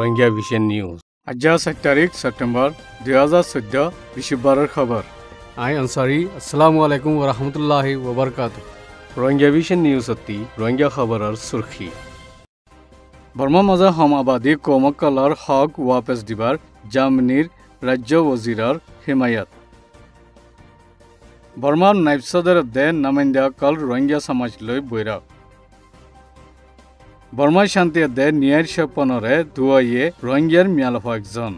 Rohingya vision news আজ 7 তারিখ September 2014 বিশুবারের খবর আই আনসারি আসসালামু আলাইকুম ওয়া রাহমাতুল্লাহি ওয়া বারাকাতুহু রোহিঙ্গা ভিশন নিউজ অতি রোহিঙ্গা খবরের সুরখি বর্মা মাজা হম আবাদী কমকলার হক ওয়াপস দিবার জার্মানির রাজ্য ওজিরার হিমায়ত বর্মার নাইব সদর দে নামাইন্দা কল রোহিঙ্গা সমাজ লই বৈরাগ বর্মায় শান্তি দে নিয়ার সপনরে দুয়াইয়ে রোহিঙ্গার মিয়ালফা একজন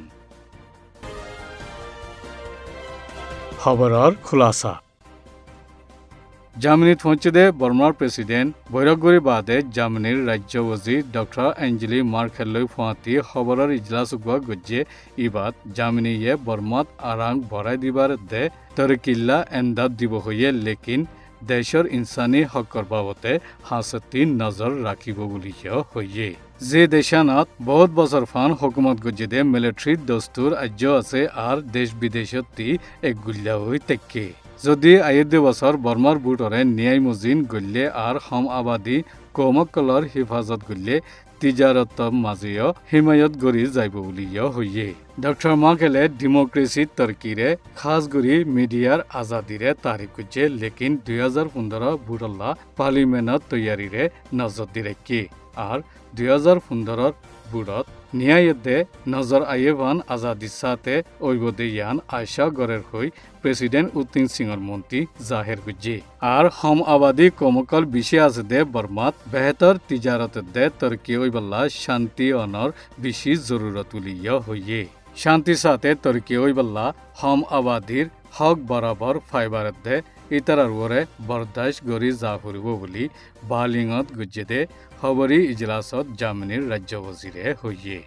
খবরের খুলাসা জার্মানিত পৌঁছে বর্মার প্রেসিডেন্ট বৈরাগরি বাদে জার্মানির রাজ্য ওজির ডক্টর এঞ্জেলি মার্কেলই ফুয়াতি খবরের ইজলাস গজ্জে ইবাদ জার্মানিয়ে বর্মাত আরাং ভরাই দিবার দে তরকিল্লা এন্দাদ দিব হইয়ে লেকিন দেশৰ ইনসানী হকৰ বাবতে হাসতি নজর রাখিব বুলিও হইয়ে যে দেশানত বহুত বছর ফান হুকুমত গজ্জে মিলিটারি দস্তুর আজ্য আছে আর দেশ বিদেশত এক গুল্লা হই তেকে যদি আয়ের বছর বর্মার বুটরে ন্যায় মুজিন গল্লে আর হম আবাদী কমকলর হিফাজত গল্লে তিজারত মাজিও হিমায়ত গড়ি যাইব বুলিও হইয়ে ডক্টর মার্কেলে ডেমোক্রেসি তরকিরে খাস গড়ি মিডিয়ার আজাদিরে তারিখ করছে লেকিন 2015 বুটল্লা পার্লিমেন্টত তৈয়ারিরে নজর দিরেকি আর 2015 বুড়ত ন্যায়দে নজর আয়েবান আজাদির সাথে ঐবদে ইয়ান আয়সা গড়ের হই প্রেসিডেন্ট উত্তিন সিংহর মন্ত্রী জাহের গুজ্জি আর হম আবাদী কমকল বিশে আছে দে বর্মাত বেহতর তিজারত দে তরকি ওইবল্লা শান্তি অনর বেশি জরুরত উলিয়া হইয়ে শান্তি সাথে তরকি ওইবল্লা হম আবাদীর হক বরাবর ফাইবারত দে ইতারার ওরে বরদাস্ত গড়ি যা ফুরিব বলি বালিঙত গুজ্জে দে খবরি ইজলাসত জার্মানির রাজ্য ওজিরে হইয়ে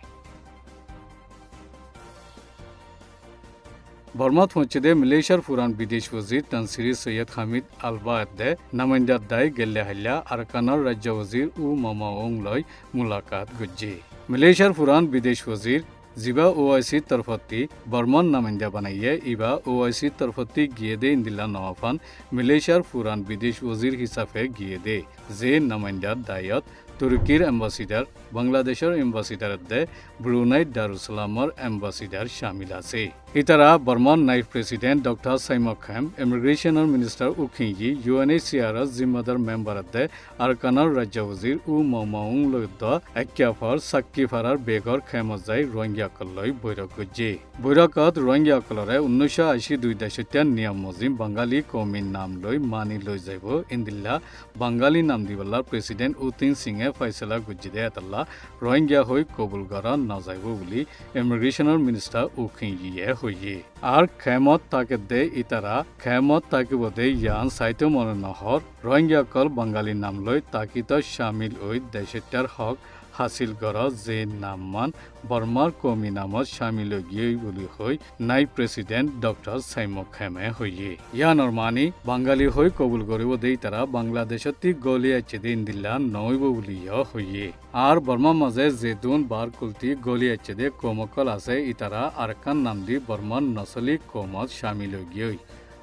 বর্মাত পৌঁছে মালয়েশিয়ার পুরান বিদেশ ওজির তানসিরি সৈয়দ হামিদ আলবায়দ দে নামাইন্দার দায় গেল্লে হাল্লা আরকানার রাজ্য ওজির উ মামাওং লই মুলাকাত গুজ্জে মালয়েশিয়ার পুরান বিদেশ ওজির জিবা ওআইসি তরফতি বর্মন নামাইন্দা বানাইয়ে ইবা ওআইসি তরফতি গিয়ে দে ইন্দিল্লা নওয়াফান মালয়েশিয়ার পুরান বিদেশ ওজির হিসাবে গিয়ে দে যে নামাইন্দার দায়ত তুর্কির এম্বাসিডার বাংলাদেশের এম্বাসিডার দে ব্রুনাই দারুসালামর এম্বাসিডার শামিল আছে ইতারা বর্মন নাইব প্রেসিডেন্ট ডক্টর সাইমক খাম ইমিগ্রেশনের মিনিস্টার উখিঙ্গি ইউএনএইচসিআর জিম্মাদার মেম্বার দে আরকানার রাজ্য ওজির উ মামাউং লয়দ এক্যাফর সাক্কিফারার বেগর খেমজাই রোহিঙ্গা কলই বৈরক গজ্জে বৈরকত রোহিঙ্গা কলরে 1982 দেশত্যান নিয়ম মজিম বাঙালি কমির নাম লই মানি লই যাইব ইন্দিল্লা বাঙালি নাম দিবল্লা প্রেসিডেন্ট উতিন সিংহে ফয়সলা গজ্জে দে এতল্লা রোহিঙ্গা হই কবুল করা না যাইব বলি ইমিগ্রেশনের মিনিস্টার উখিঙ্গিয়ে হইয়ে আর খেমত তাকে দে ইতারা খেমত তাকিব দে ইয়ান সাইতো মনে নহর রোহিঙ্গা কল বাঙালি নাম লই তাকিত শামিল ওই দেশটার হক হাসিল করা যে নামমান বর্মার কমি নামত শামিল গিয়ে বলি হই নাই প্রেসিডেন্ট ডক্টর সাইমক খেমে হইয়ে ইয়ানর মানি বাঙালি হই কবুল করিব দেই তারা বাংলাদেশত গলিয়াচ্ছে দিন দিল্লা নইব বলিও হইয়ে আর বর্মা মাঝে যেদুন বার কুলতি গলিয়াচ্ছে দে কমকল আছে ইতারা আরকান নাম দি বর্মান নসলি কমত শামিল গিয়ে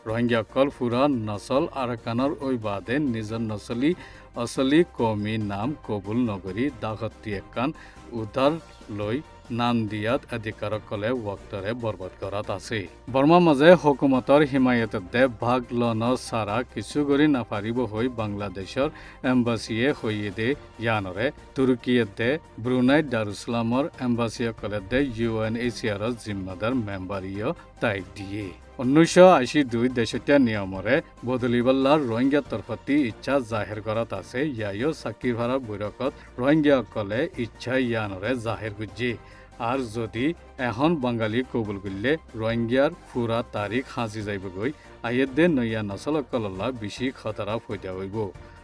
রোহিঙ্গা কল ফুরা নসল আরকানর ওই বাদে নিজর নসলি আসলি কমি নাম কবুল নগরী দাগতি একান উদার লই নাম দিয়াত অধিকারক কলে ওয়াক্তরে বরবাদ করাত আছে বর্মা মাঝে হুকুমতর হিমায়ত দে ভাগ লন সারা কিছু গরি নাফারিব হই বাংলাদেশর এম্বাসিয়ে হইয়ে দে ইয়ানরে তুর্কিয়ে দে ব্রুনাই দারুসালামর এম্বাসিয়ে কলে দে ইউএনএইচসিআর জিম্মাদার মেম্বারিও তাই দিয়ে 1982 দেশত্যাৰ নিয়মৰে বদলিবল্লাৰ রোহিঙ্গা তরফতি ইচ্ছা জাহির করাত আছে ইয়াইও সাকির ভাড়ার বৈরকত রোহিঙ্গা কলে ইচ্ছা ইয়ানরে জাহির গুজি আর যদি এখন বাঙালি কবুল করলে রোহিঙ্গার পুরা তারিখ হাজি যাইবগৈ আয়ের দে নয়া নসলকল্লা বেশি খতরা ফৈদা হইব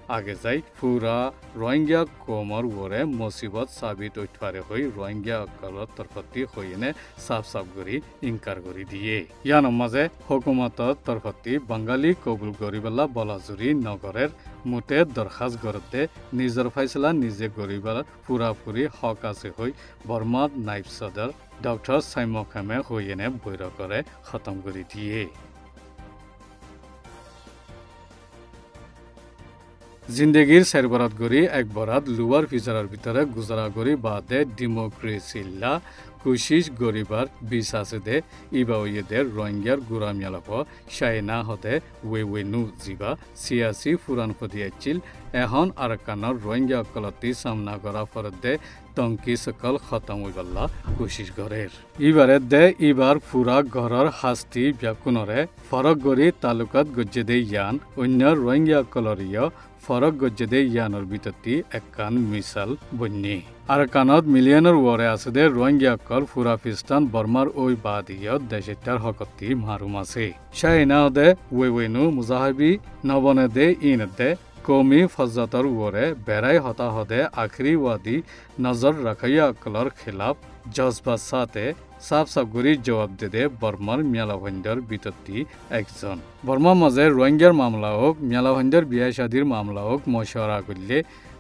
আগে যাই পুরা রোহিঙ্গা কমর ওরে মুসিবত সাবিত উঠারে হই রোহিঙ্গা অকলত তরফতি হইনে সাফ সাফ করি ইনকার করি দিয়ে ইয়ান মাঝে হুকুমতর তরফতি বাঙালি কবুল করিবেলা বলাজুরি নগরের মুটে দরখাস্ত করতে নিজের ফাইসলা নিজে করিবার পুরাপুরি হক আছে হই বর্মার নাইব সদর ডক্টর সাইমক খামে হইনে বৈরকরে খতম করি দিয়ে জিন্দেগীর সেরবরাত গরি এক বরাত লুয়ার ফিচারের ভিতরে গুজারা গরি বাদে ডেমোক্রেসিল্লা কোশিশ গরিবার বিশ আছে দে ইবা ওয়েদের রোহিঙ্গার গুরামিয়ালাপ শাইনা হতে ওয়েনু জিবা সিয়াসি ফুরান ফদিয়াচিল এখন আরাকানের রোহিঙ্গা অকলতি সামনা করা ফরত দে টঙ্কি সকল খতম হইবাল্লা কোশিশ গরের ইবারে দে ইবার ফুরা ঘরের হাস্তি ব্যাকুনরে ফরক গরি তালুকাত গজ্জে দে ইয়ান অন্য রোহিঙ্গা অকলরিয় ফরক গজ্জে দে ইয়ানোর বিততি একখান মিসাল বন্যি আরাকানত মিলিয়নের ওরে আছে দে রোহিঙ্গা অকল ফুরা ফিস্তান বর্মার ওই বাদিয়ত দেশেটার হকতি মারুম আছে শাইনা দে ওয়েনু মুজাহাবি নবনে দে ইন দে কৌমি ফজ্জাতর ওরে বেড়াই হতাহদে আখরি ওয়াদি নজর রাখাইয়া অকলর খিলাফ জজবা সাথে সাফ সাফগুরি জবাব দে বর্মার মেলাভঞ্জর বিতত্তি একজন বর্মার মাঝে রোহিঙ্গার মামলা হোক মেলাভঞ্জর বিয়া শাদির মামলা হোক মশওয়ারা করলে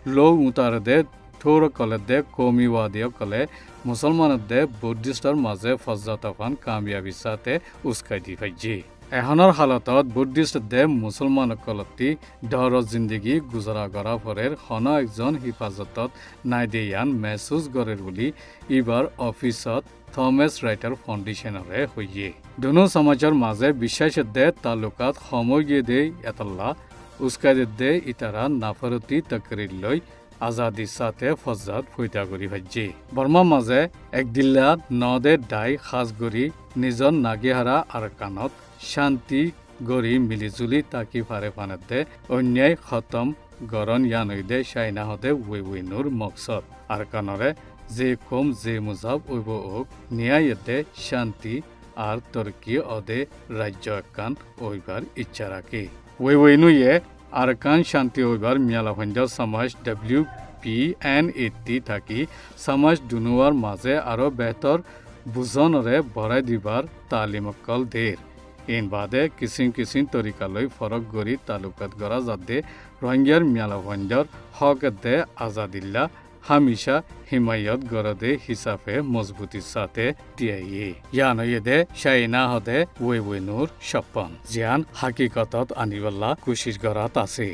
লোক উতার দে থোর কলে দে কৌমিওয়াদীয় কলে মুসলমানের দে বুদ্ধিস্টর মাঝে ফজ্জাতফান কামিয়াবি সাথে উস্কাই দি ফাইজি এখনৰ হালতত বুদ্ধিষ্ট দে মুছলমান কলতি ডৰ জিন্দগী গুজৰা কৰা ফৰেৰ হন একজন হিফাজতত নাই দিয়ান মেহসুস গৰেৰ বুলি ইবাৰ অফিসত থমাস ৰাইটাৰ ফাউণ্ডেশ্যনৰে হৈয়ে দুনো সমাজৰ মাজে বিশ্বাস দে তালুকাত সময় গিয়ে দে এতল্লা উস্কাই দে ইতাৰা নাফৰতি তকৰিৰ লৈ আজাদিৰ সাথে ফজ্জাত ফৈতা কৰি ভাজ্যে বৰ্মাৰ মাজে এক দিল্লাত নদে দাই সাজ গৰি নিজৰ নাগিহাৰা আৰকানত শান্তি গরি মিলিজুলি তাকি ফারে ফানাতে অন্যায় খতম গরন ইয়ানইদে শাইনা হদে ওয়েনুর মকসদ আর কানরে যে কম যে মুজাব ওইব ওক ন্যায়তে শান্তি আর তরকি অদে রাজ্য একান ওইবার ইচ্ছা রাখে ওয়েনুয়ে আরকান শান্তি ওইবার মিয়ালাভঞ্জ সমাজ WPN80 থাকি সমাজ দুনুয়ার মাঝে আরো বেহতর বুজনরে বড়াই দিবার তালিমকল দের ইন বাদে কিসিম তরিকালৈ ফরক গরি তালুকাত গড়া যাতে রোহিঙ্গার মেলাভঞ্জর হক দে আজাদিল্লা হামিশা হিমায়ত গড়দে হিসাবে মজবুতির সাথে টিয়াইয়ে ইয়ানয়ে দে শাইনা হদে ওয়েনুর সপন জিয়ান হাকিকতত আনিবাল্লা কুশিশ গড়াত আছে